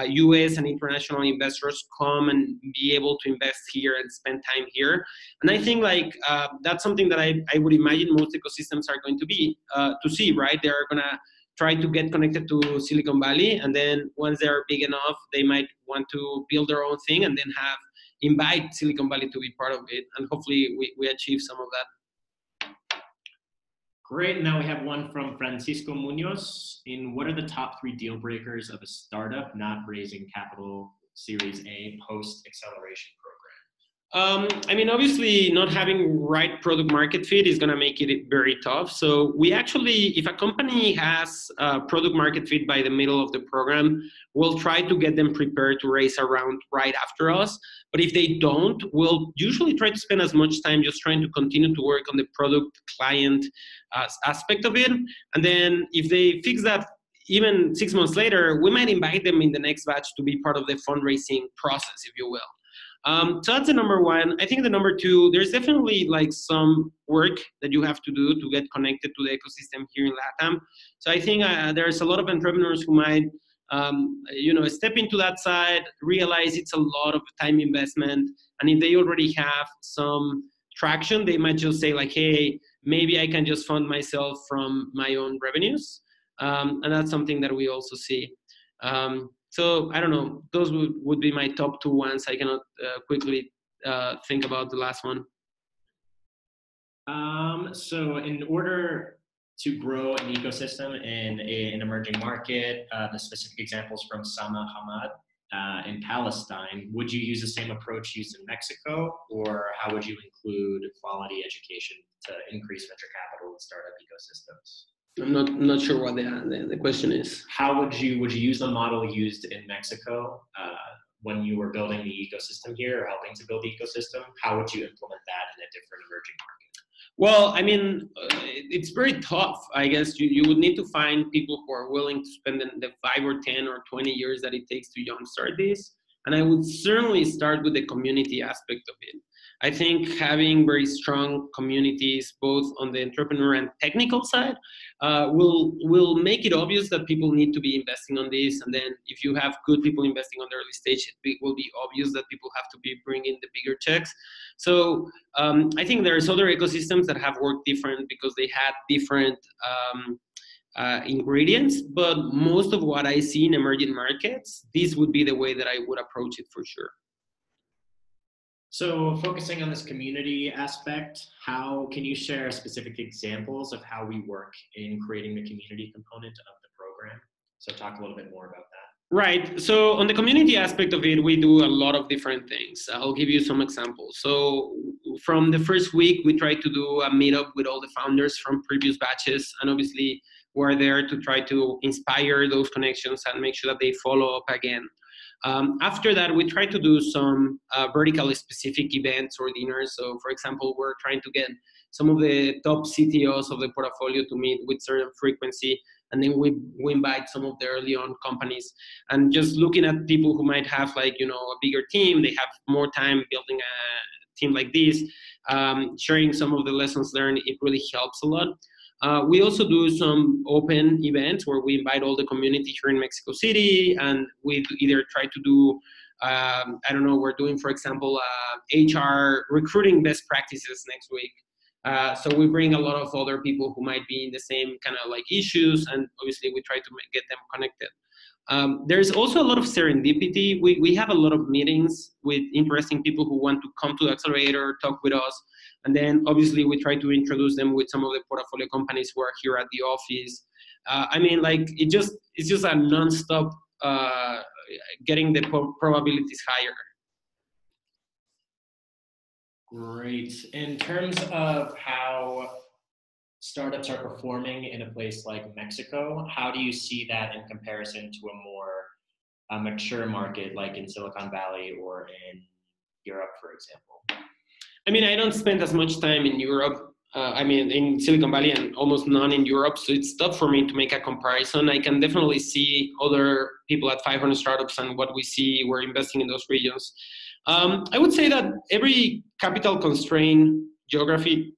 US and international investors come and be able to invest here and spend time here. And I think like that's something that I would imagine most ecosystems are going to be to see, right? They're gonna try to get connected to Silicon Valley, and then once they're big enough, they might want to build their own thing and then invite Silicon Valley to be part of it. And hopefully we achieve some of that. Great. Now we have one from Francisco Munoz. What are the top 3 deal breakers of a startup not raising capital Series A post-acceleration program? I mean, obviously, not having right product market fit is going to make it very tough. So we actually, if a company has product market fit by the middle of the program, we'll try to get them prepared to raise a round right after us. But if they don't, we'll usually try to spend as much time just trying to continue to work on the product client aspect of it. And then if they fix that even 6 months later, we might invite them in the next batch to be part of the fundraising process, if you will. So that's the number 1. I think the number 2, there's definitely like some work that you have to do to get connected to the ecosystem here in LATAM. So I think there's a lot of entrepreneurs who might step into that side, realize it's a lot of time investment. And if they already have some traction, they might just say like, hey, maybe I can just fund myself from my own revenues. And that's something that we also see. So I don't know, those would be my top 2 ones. I cannot quickly think about the last one. So in order to grow an ecosystem in an emerging market, the specific examples from Sama Hamad in Palestine, would you use the same approach used in Mexico, or how would you include quality education to increase venture capital in startup ecosystems? I'm not sure what the question is. How would you use the model used in Mexico when you were building the ecosystem here or helping to build the ecosystem? How would you implement that in a different emerging market? Well, I mean, it's very tough. I guess you would need to find people who are willing to spend the 5 or 10 or 20 years that it takes to jumpstart this. And I would certainly start with the community aspect of it. I think having very strong communities, both on the entrepreneur and technical side, will make it obvious that people need to be investing on this. And then if you have good people investing on the early stage, it will be obvious that people have to be bringing the bigger checks. So I think there's other ecosystems that have worked different because they had different ingredients. But most of what I see in emerging markets, this would be the way that I would approach it for sure. So focusing on this community aspect, how can you share specific examples of how we work in creating the community component of the program? So talk a little bit more about that. Right. So on the community aspect of it, we do a lot of different things. I'll give you some examples. So from the first week, we try to do a meetup with all the founders from previous batches. And obviously, we're there to try to inspire those connections and make sure that they follow up again. After that, we try to do some vertically specific events or dinners. So for example, we're trying to get some of the top CTOs of the portfolio to meet with certain frequency. And then we invite some of the early on companies, and just looking at people who might have like, you know, a bigger team, they have more time building a team like this, sharing some of the lessons learned, it really helps a lot. We also do some open events where we invite all the community here in Mexico City, and we either try to do, I don't know, we're doing, for example, HR recruiting best practices next week. So we bring a lot of other people who might be in the same kind of like issues, and obviously we try to get them connected. There's also a lot of serendipity. We have a lot of meetings with interesting people who want to come to the accelerator, talk with us. And then obviously we try to introduce them with some of the portfolio companies who are here at the office. I mean, like it's just a nonstop getting the probabilities higher. Great. In terms of how startups are performing in a place like Mexico, how do you see that in comparison to a more mature market like in Silicon Valley or in Europe, for example? I mean, I don't spend as much time in Europe. I mean, in Silicon Valley and almost none in Europe. So it's tough for me to make a comparison. I can definitely see other people at 500 startups and what we see. We're investing in those regions. I would say that every capital constrained geography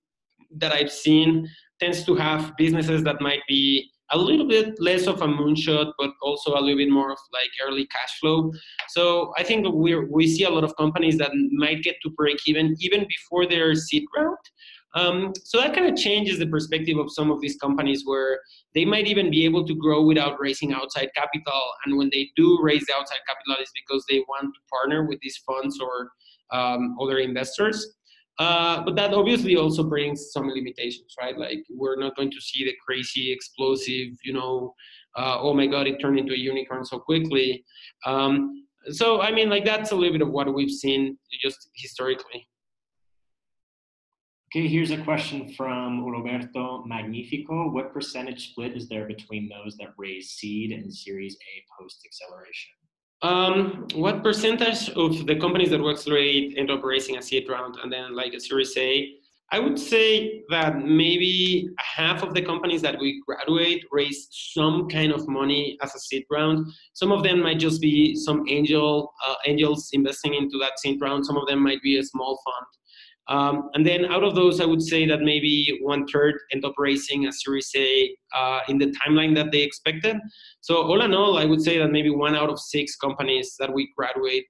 that I've seen tends to have businesses that might be a little bit less of a moonshot, but also a little bit more of like early cash flow. So I think we see a lot of companies that might get to break even before their seed round. So that kind of changes the perspective of some of these companies where they might even be able to grow without raising outside capital. And when they do raise the outside capital, it's because they want to partner with these funds or other investors. But that obviously also brings some limitations, right? Like we're not going to see the crazy, explosive, you know, oh my God, it turned into a unicorn so quickly. So, I mean, like that's a little bit of what we've seen just historically. Okay, here's a question from Roberto Magnifico. What percentage split is there between those that raise seed and Series A post-acceleration? What percentage of the companies that we accelerate end up raising a seed round and then like a Series A? I would say that maybe half of the companies that we graduate raise some kind of money as a seed round. Some of them might just be some angels investing into that seed round. Some of them might be a small fund. And then out of those, I would say that maybe 1/3 end up raising a Series A in the timeline that they expected. So all in all, I would say that maybe 1 out of 6 companies that we graduate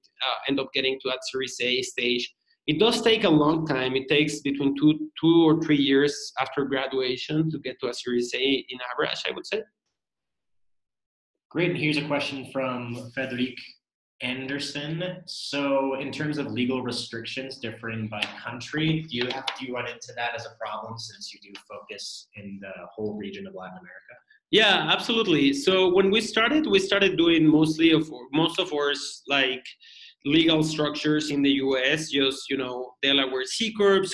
end up getting to that Series A stage. It does take a long time. It takes between two or 3 years after graduation to get to a Series A in average, I would say. Great. And here's a question from Frederic Anderson. So in terms of legal restrictions differing by country, do you run into that as a problem since you do focus in the whole region of Latin America? Yeah, absolutely. So when we started doing most of ours like legal structures in the US, just, you know, Delaware C Corps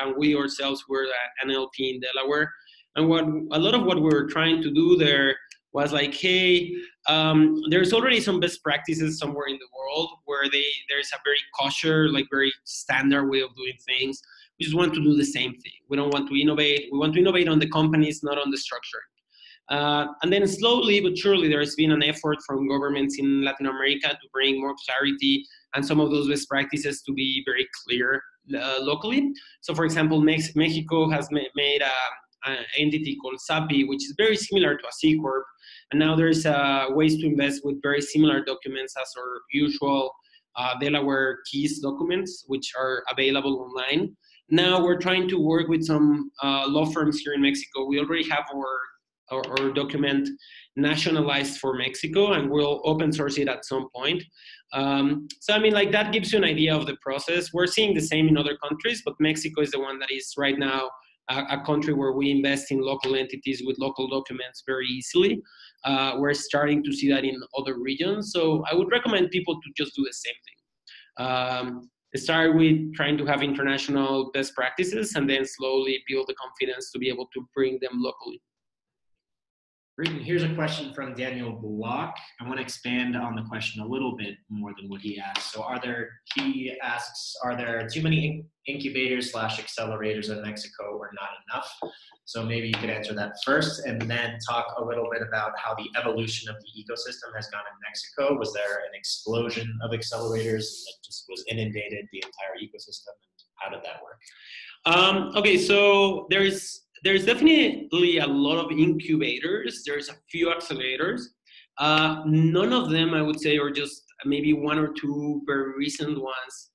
and we ourselves were an LP in Delaware. And a lot of what we were trying to do there was like, hey, there's already some best practices somewhere in the world where there's a very kosher, like very standard way of doing things. We just want to do the same thing. We don't want to innovate. We want to innovate on the companies, not on the structure. And then slowly but surely, there has been an effort from governments in Latin America to bring more clarity and some of those best practices to be very clear locally. So for example, Mexico has made an entity called SAPI, which is very similar to a C Corp. And now there's ways to invest with very similar documents as our usual Delaware keys documents, which are available online. Now we're trying to work with some law firms here in Mexico. We already have our or document nationalized for Mexico, and we'll open source it at some point. So I mean, like, that gives you an idea of the process. We're seeing the same in other countries, but Mexico is the one that is right now a country where we invest in local entities with local documents very easily. We're starting to see that in other regions. So I would recommend people to just do the same thing. Start with trying to have international best practices, and then slowly build the confidence to be able to bring them locally. Great. And here's a question from Daniel Block. I want to expand on the question a little bit more than what he asked. So he asks, are there too many incubators / accelerators in Mexico or not enough? So maybe you could answer that first, and then talk a little bit about how the evolution of the ecosystem has gone in Mexico. Was there an explosion of accelerators that just was inundated the entire ecosystem? And how did that work? Okay, so there's definitely a lot of incubators. There's a few accelerators. None of them, I would say, or just maybe one or two very recent ones,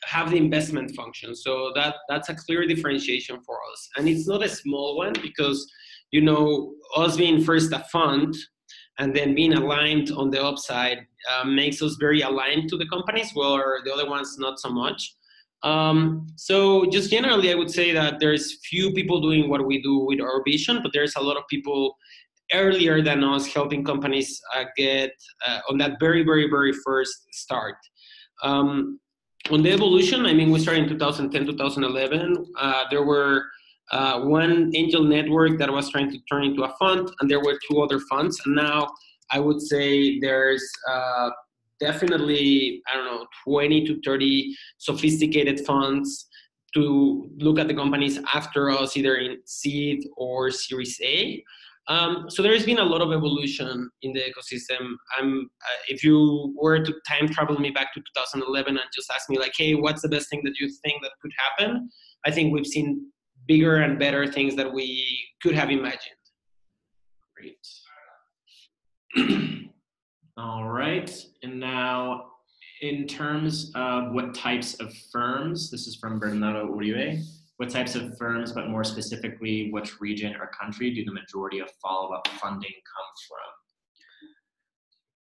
have the investment function. So that's a clear differentiation for us. And it's not a small one because, you know, us being first a fund and then being aligned on the upside makes us very aligned to the companies, where the other ones not so much. So just generally, I would say that there's few people doing what we do with our vision, but there's a lot of people earlier than us helping companies get on that very, very, very first start. On the evolution, I mean, we started in 2010, 2011. There were one angel network that was trying to turn into a fund, and there were two other funds. And now I would say there's definitely, I don't know, 20 to 30 sophisticated funds to look at the companies after us, either in seed or Series A. So there's been a lot of evolution in the ecosystem. If you were to time travel me back to 2011 and just ask me like, hey, what's the best thing that you think that could happen? I think we've seen bigger and better things that we could have imagined. Great. All right, and now in terms of what types of firms, this is from Bernardo Uribe, what types of firms, but more specifically, which region or country do the majority of follow-up funding come from,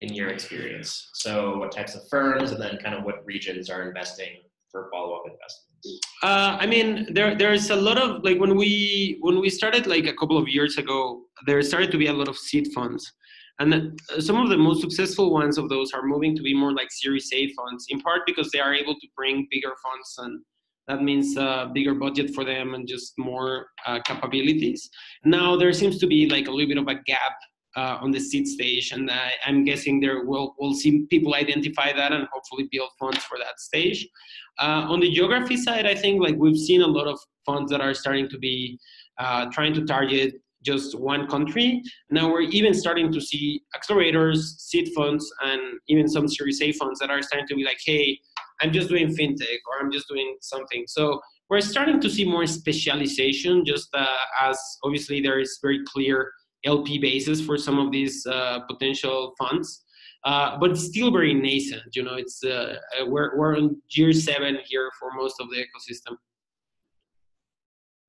in your experience? So what types of firms, and then kind of what regions are investing for follow-up investments? I mean, there's a lot of, like, when we started like a couple of years ago, there started to be a lot of seed funds. And some of the most successful ones of those are moving to be more like Series A funds, in part because they are able to bring bigger funds, and that means bigger budget for them and just more capabilities. Now there seems to be like a little bit of a gap on the seed stage, and I'm guessing we'll see people identify that and hopefully build funds for that stage. On the geography side, I think like we've seen a lot of funds that are starting to be trying to target just one country. Now we're even starting to see accelerators, seed funds, and even some Series A funds that are starting to be like, hey, I'm just doing fintech, or I'm just doing something. So we're starting to see more specialization, just as obviously there is very clear LP basis for some of these potential funds, but it's still very nascent. You know, it's we're on year 7 here for most of the ecosystem.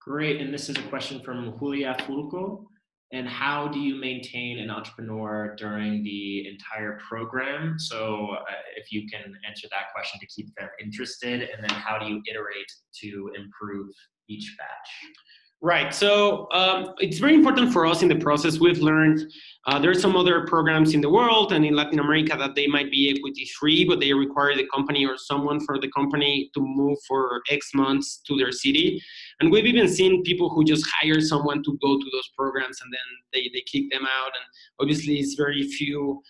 Great, and this is a question from Julia Fulco. And how do you maintain an entrepreneur during the entire program? So if you can answer that question to keep them interested, and then how do you iterate to improve each batch? Right, so it's very important for us in the process. We've learned there are some other programs in the world and in Latin America that they might be equity free, but they require the company or someone for the company to move for X months to their city. And we've even seen people who just hire someone to go to those programs, and then they kick them out. And obviously it's very few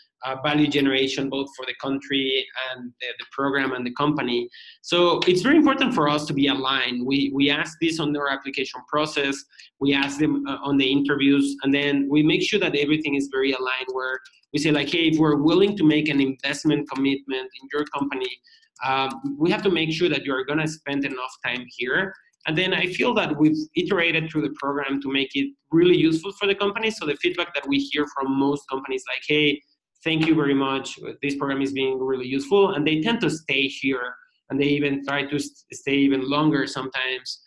value generation, both for the country and the program and the company. So it's very important for us to be aligned. We ask this on our application process. We ask them on the interviews, and then we make sure that everything is very aligned, where we say like, hey, if we're willing to make an investment commitment in your company, we have to make sure that you're gonna spend enough time here. And then I feel that we've iterated through the program to make it really useful for the company. So the feedback that we hear from most companies, like, hey, thank you very much, this program is being really useful. And they tend to stay here, and they even try to stay even longer sometimes.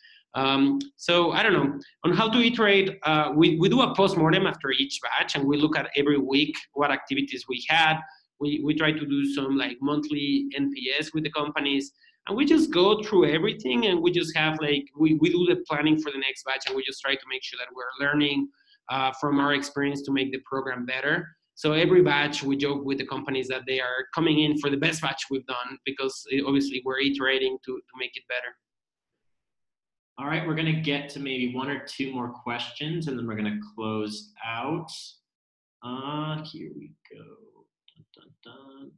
So I don't know. On how to iterate, we do a postmortem after each batch, and we look at every week what activities we had. We try to do some like monthly NPS with the companies, and we just go through everything, and we just have like, we do the planning for the next batch, and we just try to make sure that we're learning from our experience to make the program better. So every batch, we joke with the companies that they are coming in for the best batch we've done, because obviously we're iterating to make it better. All right, we're gonna get to maybe one or two more questions, and then we're gonna close out. Here we go. Dun, dun, dun.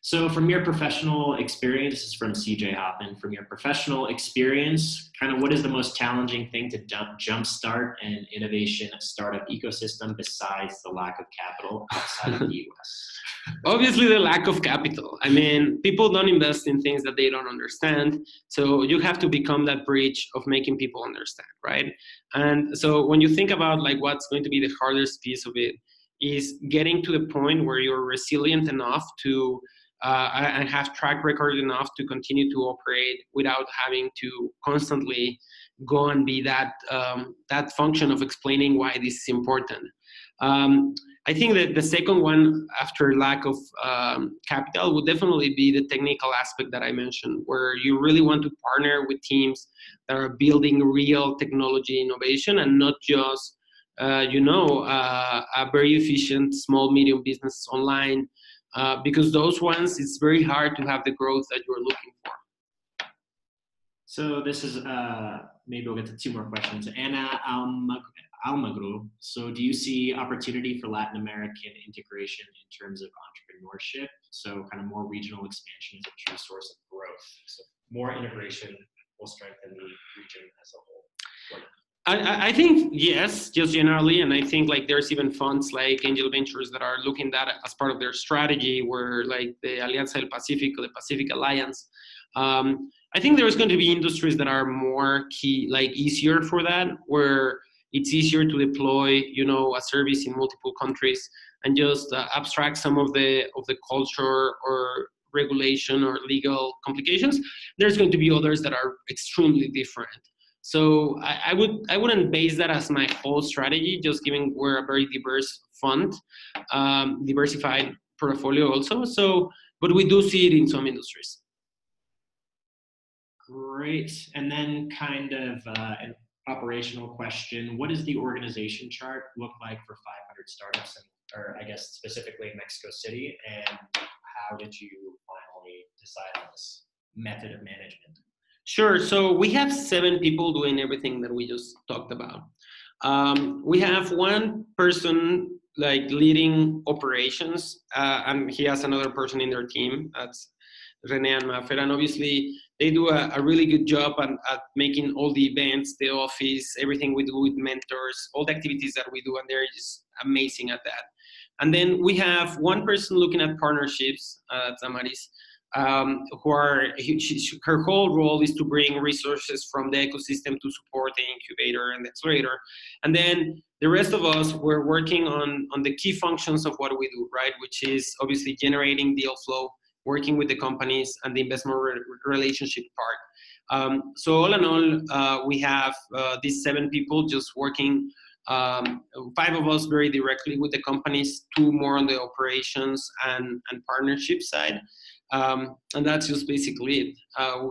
So from your professional experience, this is from CJ Hoffman, from your professional experience, kind of what is the most challenging thing to jumpstart an innovation startup ecosystem besides the lack of capital outside of the US? Obviously, the lack of capital. I mean, people don't invest in things that they don't understand. So you have to become that bridge of making people understand, right? And so when you think about like what's going to be the hardest piece of it, is getting to the point where you're resilient enough to and have track record enough to continue to operate without having to constantly go and be that that function of explaining why this is important. I think that the second one, after lack of capital, would definitely be the technical aspect that I mentioned, where you really want to partner with teams that are building real technology innovation and not just a very efficient small medium business online, because those ones, it's very hard to have the growth that you're looking for. So this is maybe we'll get to two more questions. Anna Almagro. So do you see opportunity for Latin American integration in terms of entrepreneurship? So kind of more regional expansion is a true source of growth. So more integration will strengthen the region as a whole. I think yes, just generally, and I think like there's even funds like Angel Ventures that are looking at that as part of their strategy, where like the Alianza del Pacífico, the Pacific Alliance. I think there's going to be industries that are more key, like easier for that, where it's easier to deploy, a service in multiple countries and just abstract some of the culture or regulation or legal complications. There's going to be others that are extremely different. So I wouldn't base that as my whole strategy, just given we're a very diverse fund, diversified portfolio also. So, but we do see it in some industries. Great. And then kind of an operational question. What does the organization chart look like for 500 startups, or I guess specifically in Mexico City? And how did you finally decide on this method of management? Sure. So we have 7 people doing everything that we just talked about. We have one person like leading operations, and he has another person in their team. That's Rene and Mafer. And obviously, they do a really good job at making all the events, the office, everything we do with mentors, all the activities that we do, and they're just amazing at that. And then we have one person looking at partnerships, Zamaris, her whole role is to bring resources from the ecosystem to support the incubator and the accelerator. And then the rest of us, we're working on the key functions of what we do, right? Which is obviously generating deal flow, working with the companies, and the investment relationship part. So all in all, we have these 7 people just working, 5 of us very directly with the companies, 2 more on the operations and partnership side. And that's just basically it.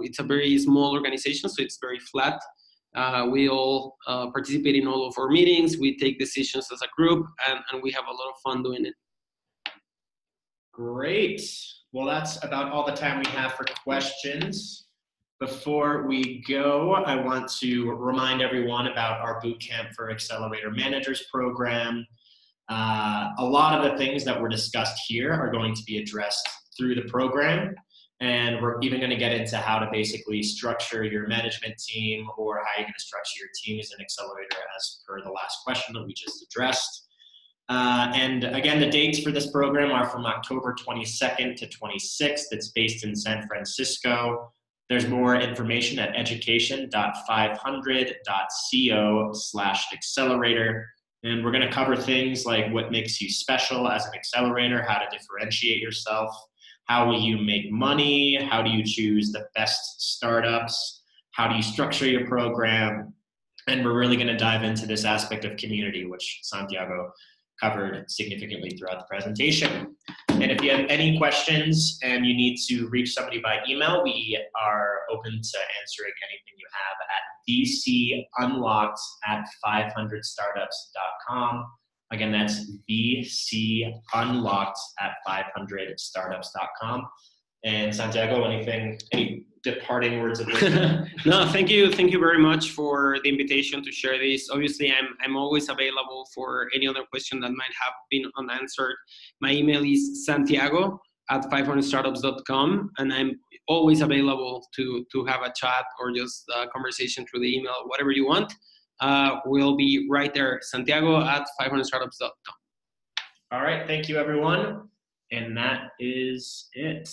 It's a very small organization, so it's very flat. We all participate in all of our meetings. We take decisions as a group, and we have a lot of fun doing it. Great. Well, that's about all the time we have for questions. Before we go, I want to remind everyone about our Bootcamp for Accelerator Managers program. A lot of the things that were discussed here are going to be addressed through the program, and we're even going to get into how to basically structure your management team, or how you're going to structure your team as an accelerator, as per the last question that we just addressed. And again, the dates for this program are from October 22nd to 26th. It's based in San Francisco. There's more information at education.500.co/accelerator. And we're going to cover things like what makes you special as an accelerator, how to differentiate yourself, how will you make money, how do you choose the best startups, how do you structure your program, and we're really going to dive into this aspect of community, which Santiago covered significantly throughout the presentation. And if you have any questions and you need to reach somebody by email, we are open to answering anything you have at vcunlocked@500startups.com. Again, that's vcunlocked@500startups.com. And Santiago, any departing words of wisdom? No, thank you very much for the invitation to share this. Obviously, I'm always available for any other question that might have been unanswered. My email is santiago@500startups.com, and I'm always available to have a chat or just a conversation through the email, whatever you want. We'll be right there, santiago@500startups.com. All right, thank you, everyone. And that is it.